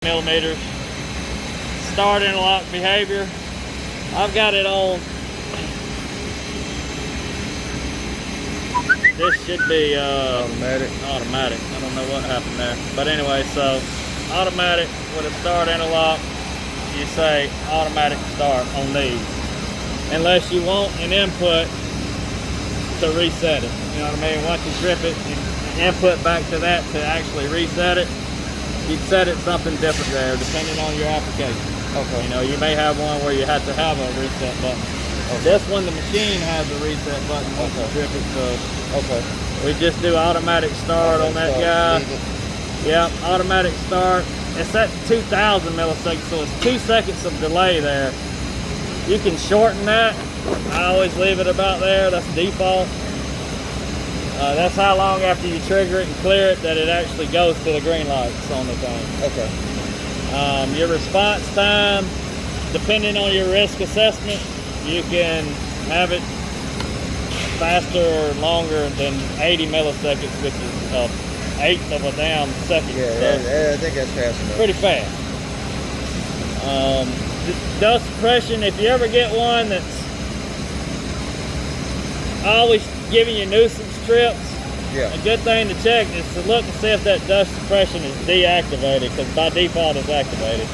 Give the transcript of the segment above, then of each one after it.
millimeters. Start interlock behavior. I've got it on. This should be automatic. Automatic. I don't know what happened there. But anyway, so automatic with a start interlock, you say automatic start on these. Unless you want an input to reset it. You know what I mean? Once you trip it, you input back to that to actually reset it. You'd set it something different there depending on your application. Okay. You know, you may have one where you have to have a reset button. Okay. This one, the machine has a reset button once you trip it, so okay. We just do automatic start on that guy. Yep, automatic start. It's at 2,000 milliseconds, so it's 2 seconds of delay there. You can shorten that. I always leave it about there. That's default. That's how long after you trigger it and clear it that it actually goes to the green lights on the thing. Okay. Your response time, depending on your risk assessment, you can have it faster or longer than 80 milliseconds, which is an eighth of a damn second. Yeah, I think that's fast enough. Pretty fast. Dust suppression, if you ever get one that's always giving you nuisance trips, yeah, a good thing to check is to look and see if that dust suppression is deactivated, because by default it's activated.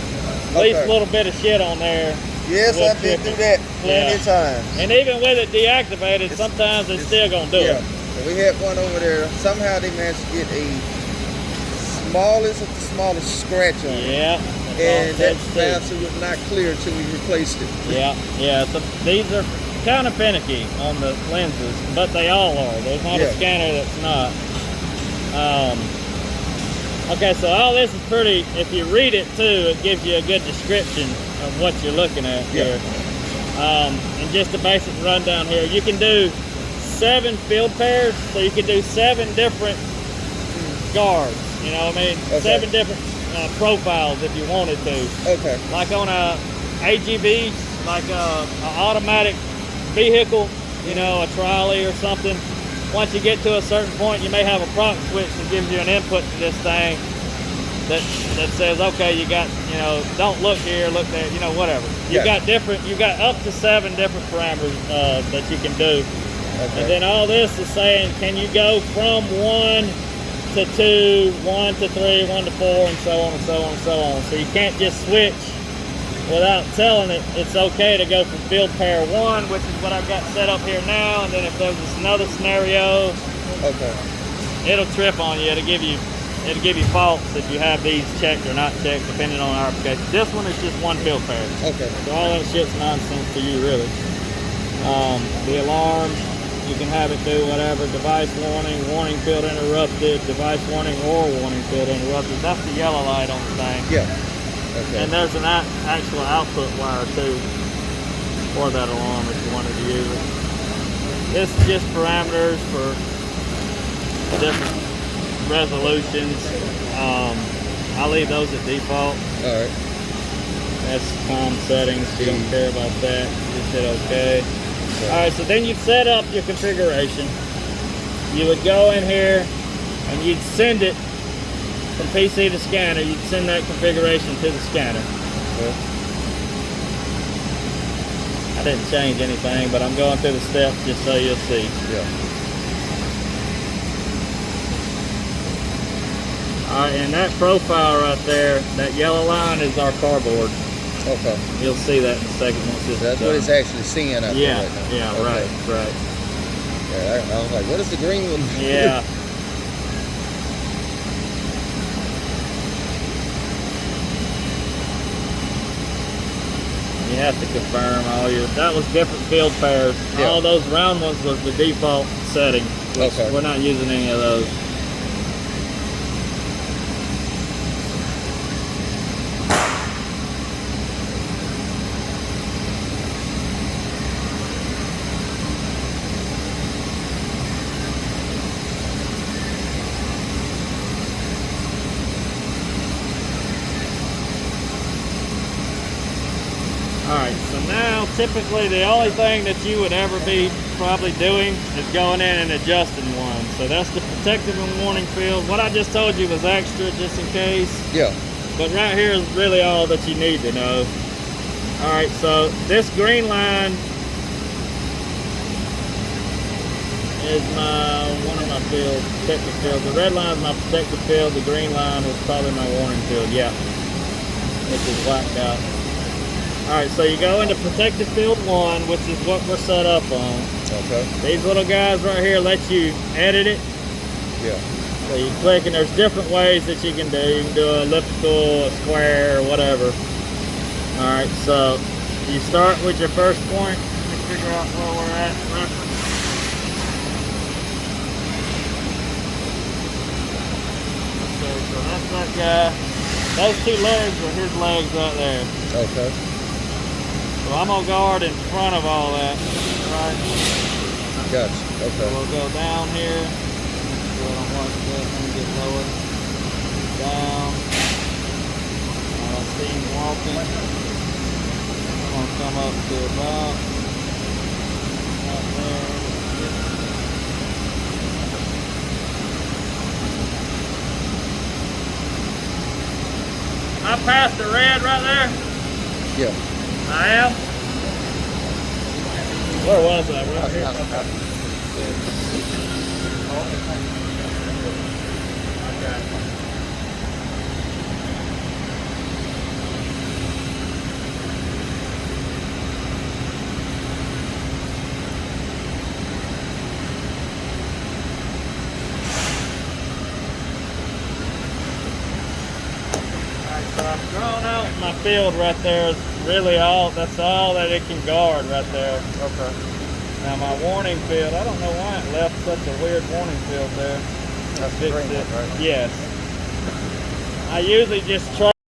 At least a little bit of shit on there. Yes, I've been through that plenty of times. And even with it deactivated, sometimes it's still gonna do it. We had one over there. Somehow they managed to get a smallest of the smallest scratch on it. Yeah. And that bouncer was not clear until we replaced it. Yeah. So these are kind of finicky on the lenses, but they all are. There's not a scanner that's not. Okay, so all this is pretty, if you read it too, it gives you a good description of what you're looking at here. And just a basic rundown here, you can do 7 field pairs, so you can do 7 different guards, you know what I mean? Okay. 7 different profiles if you wanted to. Okay. Like on a AGV, like a automatic vehicle, you know, a trolley or something. Once you get to a certain point, you may have a proc switch that gives you an input to this thing that says, okay, you got, you know, don't look here, look there, you know, whatever. You got up to 7 different parameters that you can do. Okay. And then all this is saying, can you go from 1 to 2, 1 to 3, 1 to 4, and so on and so on and so on. So you can't just switch without telling it it's okay to go from field pair 1, which is what I've got set up here now, and then if there's another scenario, it'll trip on you. It'll give you faults if you have these checked or not checked, depending on our application. This one is just 1 field pair. Okay. So all that shit's nonsense to you, really. The alarm, you can have it do whatever. Device warning, warning field interrupted, device warning or warning field interrupted. That's the yellow light on the thing. Yeah. Okay. And there's an actual output wire too for that alarm if you wanted to use it. This is just parameters for different resolutions. I'll leave those at default. All right. That's COM settings. You don't care about that. Just hit OK. All right. So then you'd set up your configuration. You would go in here and you'd send it from PC to scanner. You'd send that configuration to the scanner. Okay. I didn't change anything, but I'm going through the steps just so you'll see. Yeah. All right, and that profile right there, that yellow line is our cardboard. Okay. You'll see that in a second once this That's what it's actually seeing out there right now. Yeah, okay. right. Yeah, I was like, what is the green one? Yeah. You have to confirm all your, that was different field pairs. Yeah. All those round ones was the default setting. Okay. We're not using any of those. Alright, so now typically the only thing that you would ever be probably doing is going in and adjusting one. So that's the protective and warning field. What I just told you was extra just in case. Yeah. But right here is really all that you need to know. All right, so this green line is one of my fields, protective field. The red line is my protective field. The green line is probably my warning field. Yeah, which is blacked out. All right, so you go into protective field 1, which is what we're set up on. Okay. These little guys right here let you edit it. Yeah. So you click, and there's different ways that you can do. You can do an elliptical, a square, or whatever. All right, so you start with your first point. Let me figure out where we're at in reference. Okay, so that's that guy. Those 2 legs are his legs right there. Okay. So I'm gonna guard in front of all that, right? Gotcha. So Okay. we'll go down here. So I don't watch that. Let me get lower. Down. I see him walking. I'm gonna come up to about right there. I passed the red right there. Yeah. I am. Where was I? Right here. Okay. So I've drawn out my field right there. Is really all, that's all that it can guard right there. Okay. Now my warning field, I don't know why it left such a weird warning field there. That's the green one, right? Yes. I usually just try